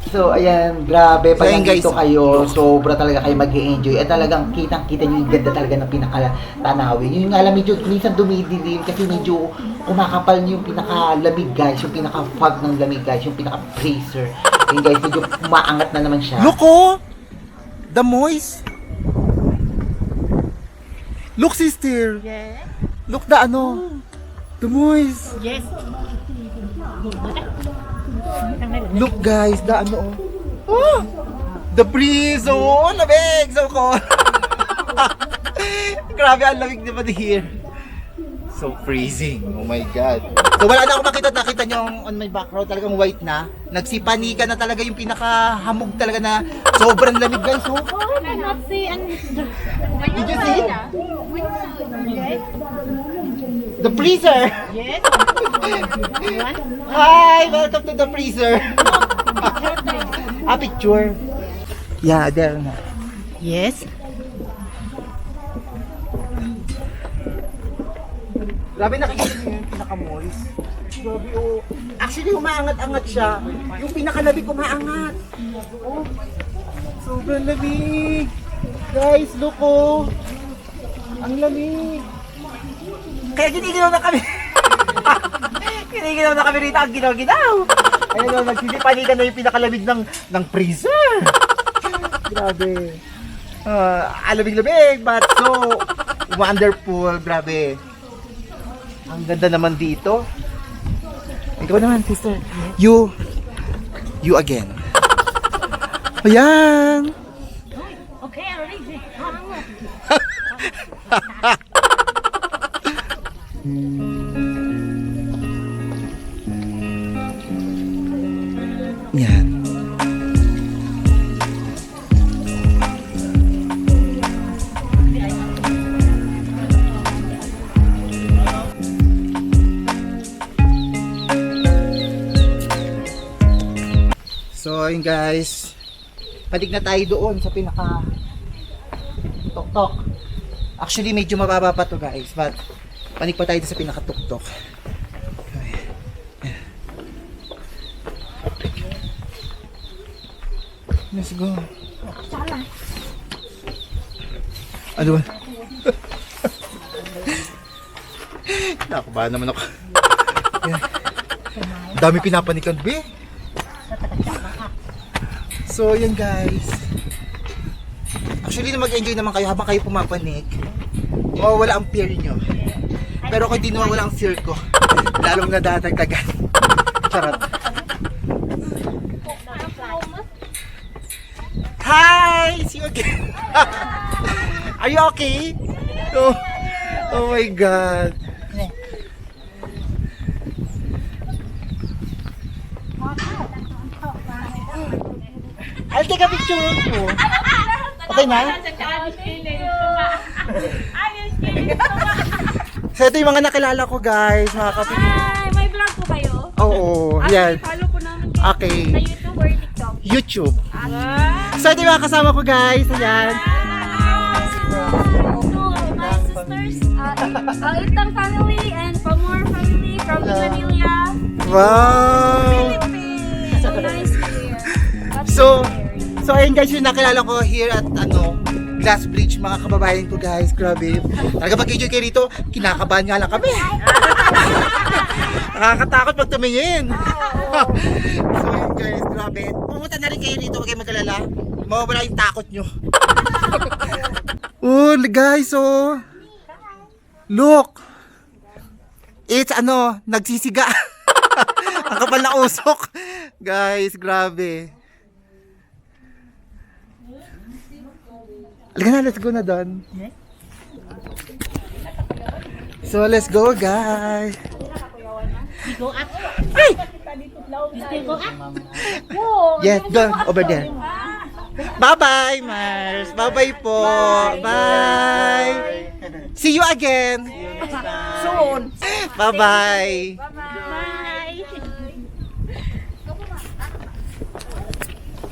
So, ayan, grabe. So, Pag ayan, guys. nandito kayo, sobra talaga kayo mag-i-enjoy. At talagang kitang-kita nyo yung ganda talaga ng pinakatanawin. Yun nga lang, medyo minsan dumidilim kasi medyo kumakapal nyo yung pinakalamig, guys. Yung pinaka-fog ng lamig, guys. Yung pinaka-freezer. Yun, guys, medyo umaangat na naman siya. Look oh! The moist. Look sister. Yes. Look the The moist. Yes. Look guys, the oh! The breeze, oh! Lamig! So cold! Grabe, ang lamig naman here. So freezing. Oh my God. So wala na ako nakita nyo on my background. Talagang white na. Nagsipanika na talaga yung pinakahamog talaga na sobrang lamig guys. Oh. I cannot see and Did you see? The freezer! yes. Hi! Welcome to the freezer! Picture. Yeah, there na. Yes. Grabe nakikita niyo yung pinaka-moist. Grabe oh. Actually, umaangat-angat siya. Yung pinakalamig umaangat. Oh. Sobrang lamig. Guys, look oh. Ang lamig. Kaya giniginaw na kami. Giniginaw na kami rito. Ang ginaw-ginaw. Ayun o, nagsisipanikan na yung pinakalamig ng freezer. Grabe. Alamig-lamig, but so wonderful. Grabe. Ang ganda naman dito. Ikaw naman, sister. You again. Ayan. Okay, already. Yan. So, ayun guys. Palig na tayo doon sa pinaka tok-tok. Actually, medyo mababa pa to guys. But, panig pa tayo sa pinaka tok-tok. Let's go. Ano ba? Nakabahan naman ako. Dami pinapanikan, be. So, yan guys. Actually, mag-enjoy naman kayo habang kayo pumapanik. Mawawala ang fear nyo. Pero kung di nawawala ang fear ko, lalong nadadagdagan. Charot. Hi! See you again. Are you okay? Oh, oh my God. I'll take a picture mo. Okay na? So ito yung mga nakilala ko guys, mga kapatid. Hi! May vlog po kayo? Oo, yan. Follow po namin kayo Okay. sa YouTube or TikTok. YouTube. So ito yung mga kasama ko guys, ayan. So, my sisters, Itang family and Pamor family from Manila. Wow! So nice here. So ayun guys, yung nakilala ko here at Glass Bridge, mga kababayan ko guys, grabe. Talaga mag-enjoy kayo rito, kinakabahan nga lang kami. Nakakatakot pag tumingin. So yun guys, grabe. Pumunta na rin kayo rito, huwag kayo mag-alala. Mawawala yung takot nyo. Oh guys, oh. Look. It's nagsisiga. Ang kapal na usok. Guys, grabe. Halika na, let's go na doon. So, let's go, guys. Go up. Ay! You still go up? Yes, go over there. Bye-bye, Mars. Bye-bye po. Bye. See you again. Soon. Bye-bye. Bye.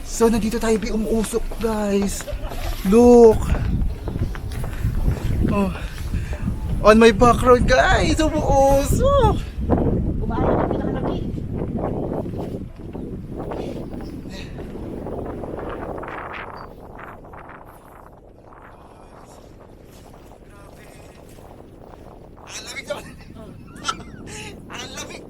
So, nandito tayo umuusok, guys. Look. Oh. On my background, guys. Umuusok. Kumain ang pinakalaki. Ang lamig naman. Ang lamig.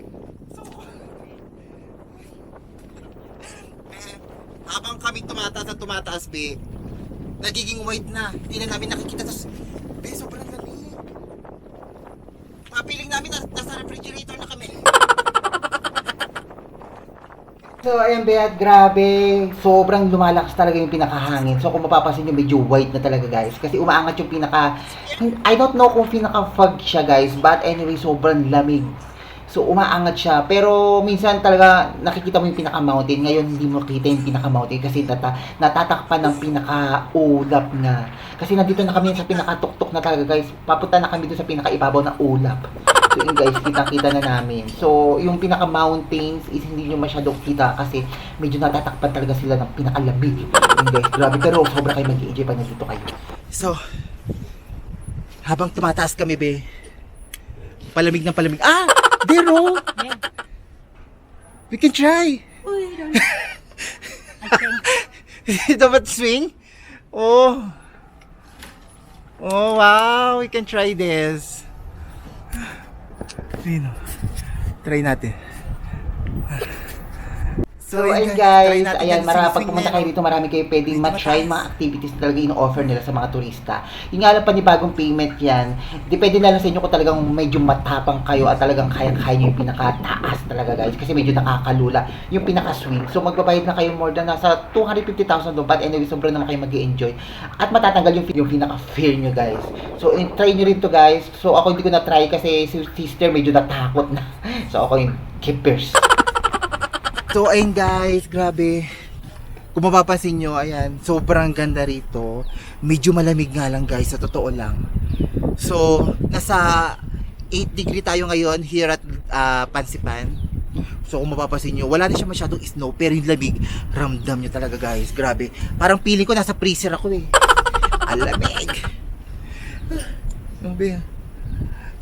Habang kami tumataas at tumataas, be, nagiging white na. Hindi na namin nakikita. Tapos, be, sobrang lamig. Papiling namin nasa refrigerator na kami. So, ayan, Beat, grabe. Sobrang lumalakas talaga yung pinakahangin. So, kung mapapansin nyo, medyo white na talaga, guys. Kasi umaangat yung I don't know kung pinaka-fog siya, guys. But anyway, sobrang lamig. So, umaangat siya. Pero, minsan talaga, nakikita mo yung pinaka-mountain. Ngayon, hindi mo kita yung pinaka-mountain. Kasi natatakpan ng pinaka-ulap na. Kasi nandito na kami sa pinaka-tuktok na talaga, guys. Papunta na kami doon sa pinaka-ibabaw na ulap. So yun guys, kitang-kita na namin. So, yung pinaka-mountains is hindi nyo masyadong kita kasi medyo natatakpan talaga sila ng pinaka-lamig. Yun guys, grabe. Pero sobra kayo mag-i-enjoy pag nandito kayo. So, habang tumataas kami, be, palamig ng palamig. Ah! Dero! We can try! Dapat swing? Oh! Oh, wow! We can try this. Try natin. So ayun guys, ayan, pag pumunta kayo dito, marami kayo pwedeng matry mga activities na talaga in-offer nila sa mga turista. Yung nga lang panibagong payment yan, depende na lang sa inyo kung talagang medyo matapang kayo at talagang kaya-kaya nyo yung pinaka-taas talaga guys, kasi medyo nakakalula yung pinaka-swing. So magbabayad na kayo more than nasa 250,000 doon, but anyway, sobrang naman kayo mag-i-enjoy at matatanggal yung pinaka-fear nyo guys. So try nyo rin to guys. So ako hindi ko na-try kasi si sister medyo natakot na. So ako yung keepers. So ayun guys, grabe. Kung mapapansin nyo, ayan, sobrang ganda rito. Medyo malamig nga lang guys, sa totoo lang. So, nasa 8 degree tayo ngayon here at Pansipan. So kung mapapansin nyo, wala na siya masyadong snow, pero yung lamig, ramdam nyo talaga guys. Grabe. Parang feeling ko nasa freezer ako eh. Alamig.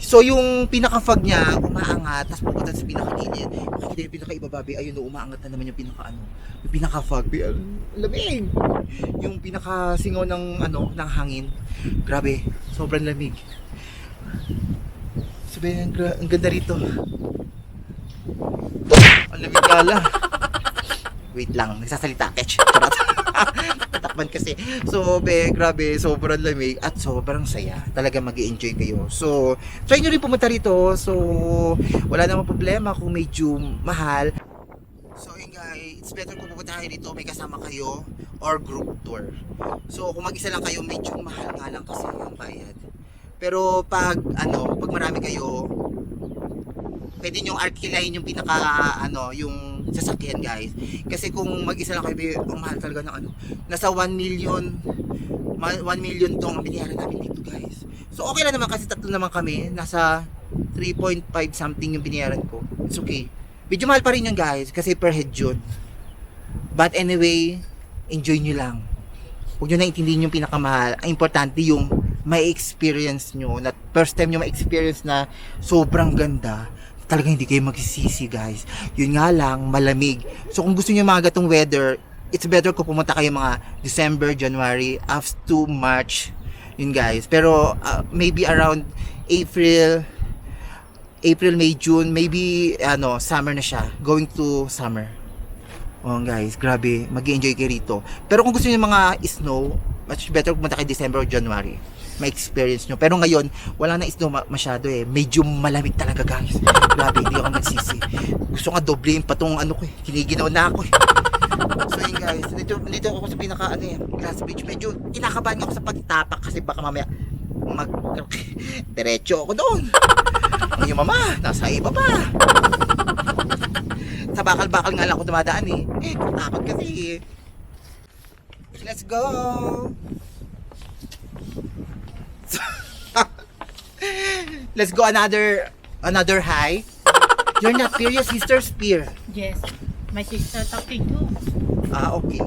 So yung pinaka-fog niya, umaangat, tapos pupunta sa pinaka-gilid. Makikita yung pinaka-ibababi, ayun o, umaangat na naman yung yung pinaka-fog. Lamig! Yung pinaka-singaw ng, ng hangin. Grabe, sobrang lamig. Sabihin, ang ganda rito. Ang lamig kala. Wait lang, nagsasalita. Charot. Tatakban kasi. So, grabe, sobrang lamig at sobrang saya. Talaga mag-i-enjoy kayo. So, try nyo rin pumunta rito. So, wala namang problema kung medyo mahal. So yun guys, it's better kung pupunta kayo dito, may kasama kayo or group tour. So kung mag-isa lang kayo, medyo mahal nga lang kasi yung bayad. Pero pag pag marami kayo, pwede nyo arkilahin yung pinaka yung sasakyan guys. Kasi kung mag-isa lang kayo, ang mahal talaga ng nasa 1 million 1 million tong ang binayaran namin dito guys. So okay lang naman kasi tatlo naman kami, nasa 3.5 something yung binayaran ko. It's okay. Medyo mahal pa rin yun guys kasi per head yun. But anyway, enjoy nyo lang. Huwag nyo na intindihin yung pinakamahal. Ang importante yung may experience nyo, na first time nyo ma-experience na sobrang ganda. Talagang hindi kayo magsisisi guys. Yun nga lang, malamig. So kung gusto nyo mga gatong weather, it's better kung pumunta kayo mga December, January, up to March. Yun guys. Pero maybe around April, May, June, maybe summer na siya. Going to summer. Oh guys, grabe, mag-enjoy kayo rito. Pero kung gusto niyo mga snow, much better pumunta kayo December or January. Ma-experience nyo. Pero ngayon, wala na snow masyado eh. Medyo malamig talaga guys. Grabe, hindi ako nagsisi. Gusto nga doblein pa tong ko eh. Kiniginaw na ako eh. So yun guys, dito ako sa pinaka glass bridge. Medyo kinakabahan ako sa pagtapak kasi baka mamaya diretso ako doon. Yung mama, nasa iba pa. Sa bakal-bakal nga lang ako dumadaan eh. Takot kasi. Let's go! Let's go another high. You're not Spear, your sister's Spear. Yes. My sister talking too. Okay.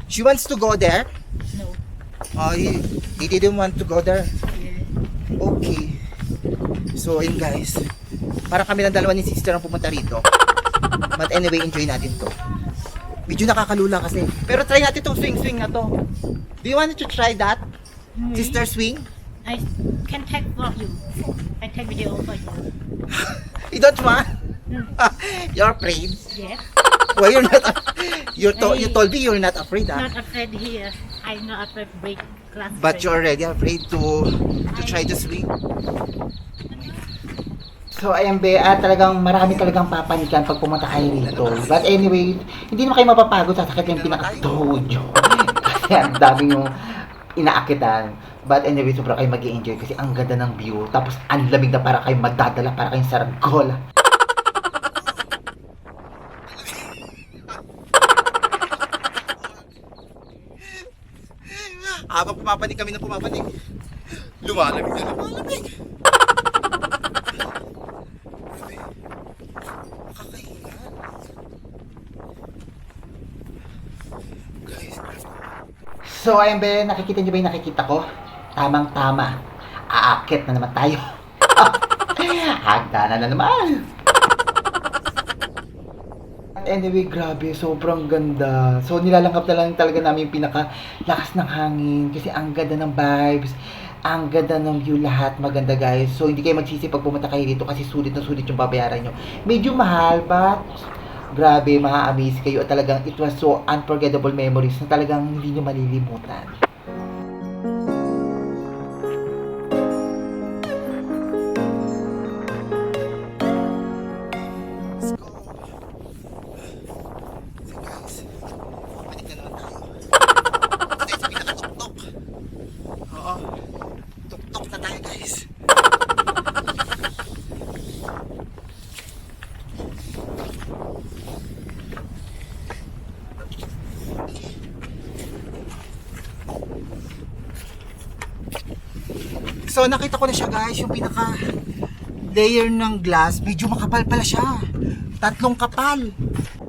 She wants to go there? No. He didn't want to go there? Yeah. Okay. So, yun guys. Para kami ng dalawa ni sister ang pumunta rito. But anyway, enjoy natin to. Medyo nakakalula kasi. Pero try natin tong swing-swing na to. Do you want to try that? Sister swing? I can take for you. I take video for you. You don't want? You're afraid? Yes. Well, you're not. You told me you're not afraid, Not afraid here. I'm not afraid break class. But you're already afraid to try to swing. So ayan be, talagang marami talagang papanikan pag pumunta kayo rito. But anyway, hindi naman kayo mapapagod, sasakit yung pinaka-tuhod nyo. Kasi ang dami yung inaakitan. But anyway, sobra kayo mag-i-enjoy kasi ang ganda ng view. Tapos ang lamig na para kayo madadala, para kayong saranggola. Habang pumapanig kami na pumapanig, lumalamig na lumalamig. Makakahinga. Guys, So ayan be, nakikita nyo ba yung nakikita ko? Tamang-tama. Aakit na naman tayo. Hagdanan na naman. Anyway, grabe, sobrang ganda. So, nilalangkap na lang talaga namin yung pinaka-lakas ng hangin. Kasi ang ganda ng vibes, ang ganda ng view, lahat maganda guys. So, hindi kayo magsisi pag pumunta kayo dito kasi sulit na sulit yung babayaran nyo. Medyo mahal, but grabe, ma-amaze kayo. At talagang it was so unforgettable memories na talagang hindi nyo malilimutan. Tuktok na tayo guys. So nakita ko na siya guys, yung pinaka layer ng glass, medyo makapal pala siya. 3 kapal.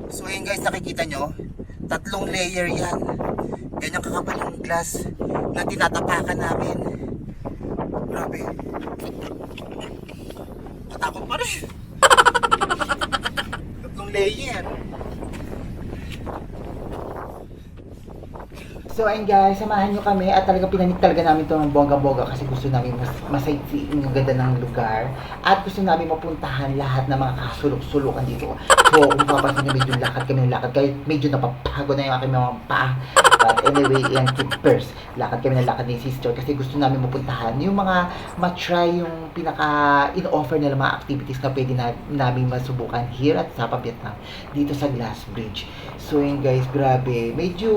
So ayun guys, nakikita nyo, 3 layer yan. Ganyan kakapal yung glass na tinatapakan namin. Grabe. Matakot pa rin. 3 layer. So ayun guys, samahan nyo kami at talagang pinanik talaga namin ito ng bongga-bongga kasi gusto namin masightseeing yung ganda ng lugar at gusto namin mapuntahan lahat ng mga kasulok-sulukan dito. So kung papansin nyo, medyo lakad kami ng lakad kahit medyo napapagod na yung aking mga paa. But anyway, yan, keep first. Lakad kami ng lakad ni sister kasi gusto namin mapuntahan yung mga matry yung pinaka-in-offer nila mga activities na pwede namin masubukan here at Sapa, Vietnam, dito sa Glass Bridge. So yun guys, grabe. Medyo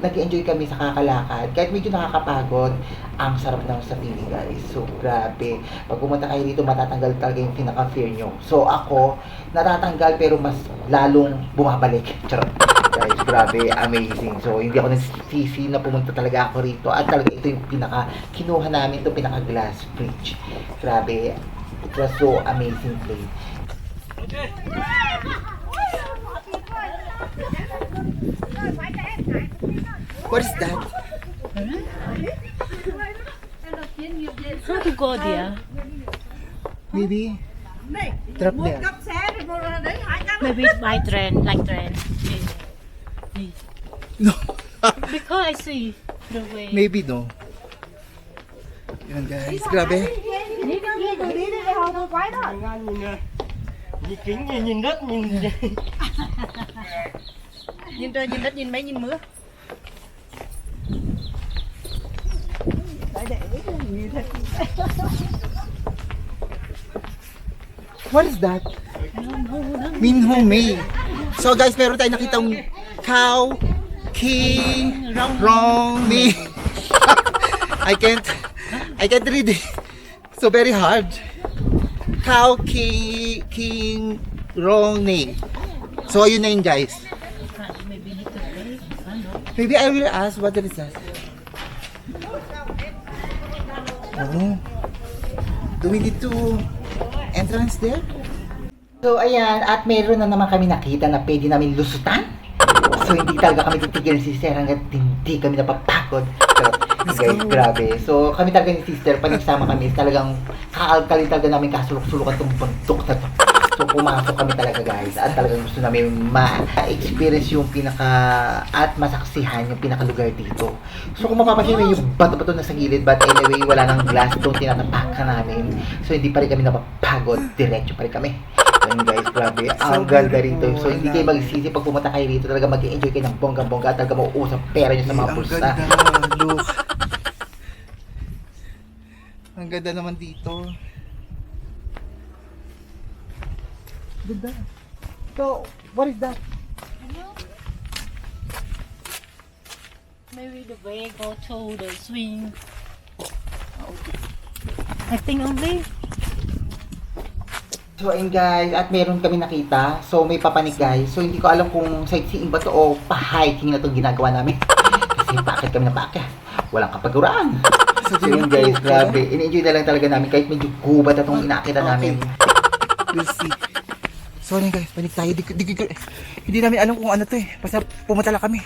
nag-enjoy kami sa kakalakad. Kahit medyo nakakapagod, ang sarap ng sa feeling guys. So grabe. Pag pumunta kayo dito, matatanggal talaga yung pinaka-fear nyo. So ako, natatanggal pero mas lalong bumabalik. Charot. Guys, grabe, amazing. So, hindi ako nagsisisi na pumunta talaga ako rito. At talaga ito yung kinuha namin, ito pinaka-glass bridge. Grabe, it was so amazing place. What is that? How to go there? Maybe drop there. Cấp xe thì vô ra đấy 200. Maybe by train, like train. No. Because I see the way. Maybe no. Yan guys, grabe. Đi đi hồi tôi quay đó. Nhìn kính nhìn đất nhìn Nhìn trời, nhìn đất, nhìn mấy, nhìn mưa. What is that? Minho May. So guys, meron tayong nakitang cow, king, wrong, me. I can't read it. So very hard. Cow, king, wrong name. So ayun na yun guys. Maybe little way. Ano? Maybe I will ask what is that. Oh. Do we need to entrance there? So, ayan, at meron na naman kami nakita na pwede namin lusutan. So, hindi talaga kami titigil si sister hanggat hindi kami napapagod. So, guys, grabe. So, kami talaga ni sister, pag nagsama kami, talagang kaalkali talaga namin kasulok-sulukan itong bundok na to. So, pumasok kami talaga guys. At talagang gusto namin ma-experience yung at masaksihan yung pinakalugar dito. So, kung mapapansin mo yung bato-bato na sa gilid, but anyway, wala nang glass doon, tinatapak ka namin. So, hindi pa rin kami napapagod. Diretso pa rin kami. Ayun guys, grabe. Ang ganda rito. So, hindi kayo magsisi pag pumunta kayo rito. Talaga mag-enjoy kayo ng bongga-bongga. Talaga mauusap pera nyo sa mga Ang bulsa. ganda, look. Ang ganda naman dito. Ganda. So, what is that? Maybe the way go to the swing. I think only. So ayun guys, at meron kami nakita. So may papanik guys. So hindi ko alam kung sightseeing ba to o pa-hiking na itong ginagawa namin. Kasi bakit kami napaakyat? Walang kapaguraan. So yun guys, grabe. In-enjoy na lang talaga namin kahit medyo gubat itong inaakita namin. We'll see. Sorry guys, panik tayo. Hindi namin alam kung ano to eh. Basta pumunta lang kami.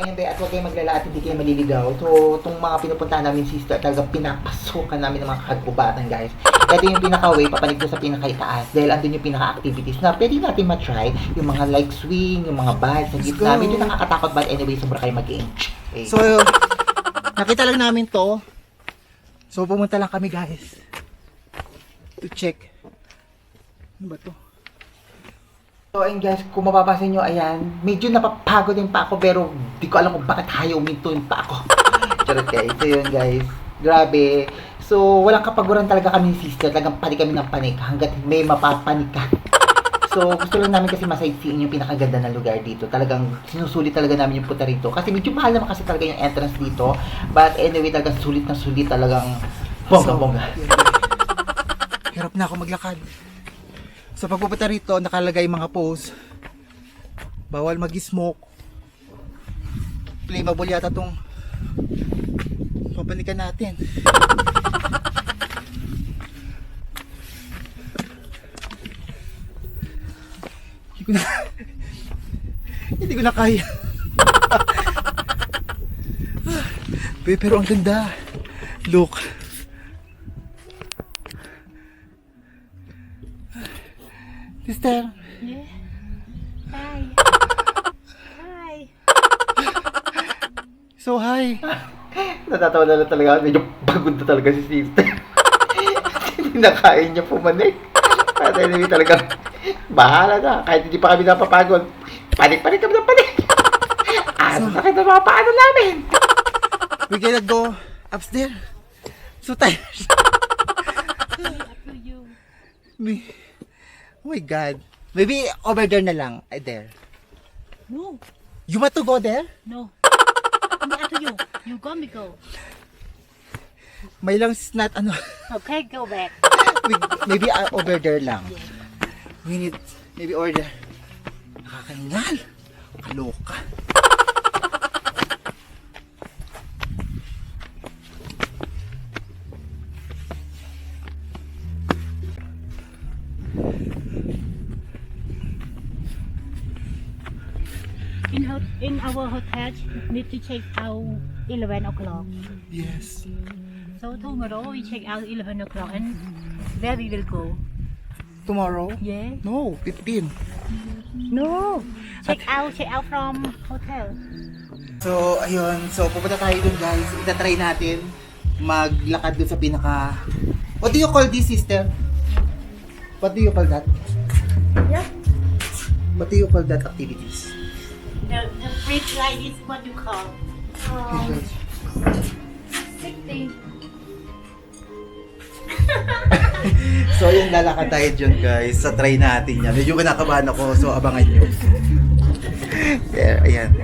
Ayun ba, at huwag kayong maglala at hindi kayo maliligaw. So itong mga pinupuntahan namin sister, talagang pinapasukan namin ng mga kagubatan guys. Ito yung pinaka-way, papanig doon sa pinaka-itaas. Dahil andun yung pinaka-activities na pwede natin matry. Yung mga like swing, yung mga bikes, sa gitna. Medyo nakakatakot but anyway, sobra kayo mag-enjoy. So, nakita lang namin to. So, pumunta lang kami guys. To check. Ano ba to? So ayun guys, kung mapapansin nyo, ayan, medyo napapagod yung pa ako pero di ko alam kung bakit hayaw uminto yung pa ako. Charot guys, so yun guys, grabe. So walang kapaguran talaga kami ni sister, talagang panik kami ng panik hanggat may mapapanikan. So gusto lang namin kasi ma-sightseeing yung pinakaganda na lugar dito. Talagang sinusulit talaga namin yung punta rito. Kasi medyo mahal naman kasi talaga yung entrance dito. But anyway, talagang sulit na sulit, talagang bongga-bongga. Hirap na ako maglakad. So pagpupunta rito, nakalagay mga post. Bawal mag-smoke. Flammable yata tong papanikan natin. Hindi ko na kaya. Pero ang ganda. Look. Sister. Yeah. Hi. Hi. So hi. Natatawa na lang talaga, medyo pagod na talaga si sister. Hindi na kaya niya pumanik. At anyway talagang bahala na, kahit hindi pa kami napapagod. Panik kami ng panik. Bakit na mga paano namin? We gonna go upstairs. So tired. Oh my God. Maybe over there na lang. There. No, You want to go there? no. Hindi ato you. You go, me go. May lang not ano. Okay, go back. Maybe over there lang. We need maybe over there. Nakakaingal. Kaloka. In our hotel, need to check out 11 o'clock. Yes. So tomorrow we check out 11 o'clock and where we will go? Tomorrow? Yeah. No, 15. No. Check out from hotel. So, ayun. So, pupunta tayo dun, guys. Itatry natin maglakad dun sa pinaka... What do you call this, sister? What do you call that? Yeah. What do you call that activities? The bridge ride is what you call. 60. So, ayun, lalakad tayo dyan, guys. Sa try natin yan. Medyo kinakabahan ako, so abangan nyo. There, ayan.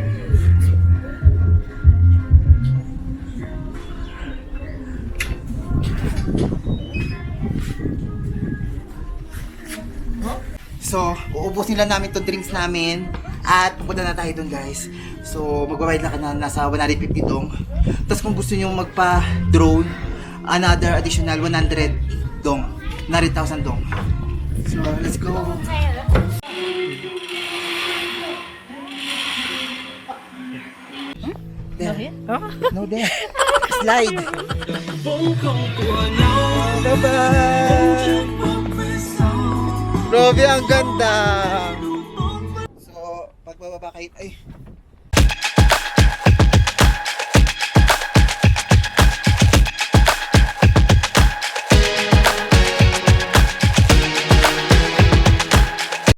So, uubusin lang namin itong drinks namin at pupunta na tayo dun, guys. So, magbabayad lang ka na nasa 150 dong. Tapos kung gusto nyo magpa-drone, another additional 100 dong. 100,000 dong. So, let's go. There. No, there. Slide. Bye-bye. Grabe, ang ganda. So, pagbababa kayo, ay,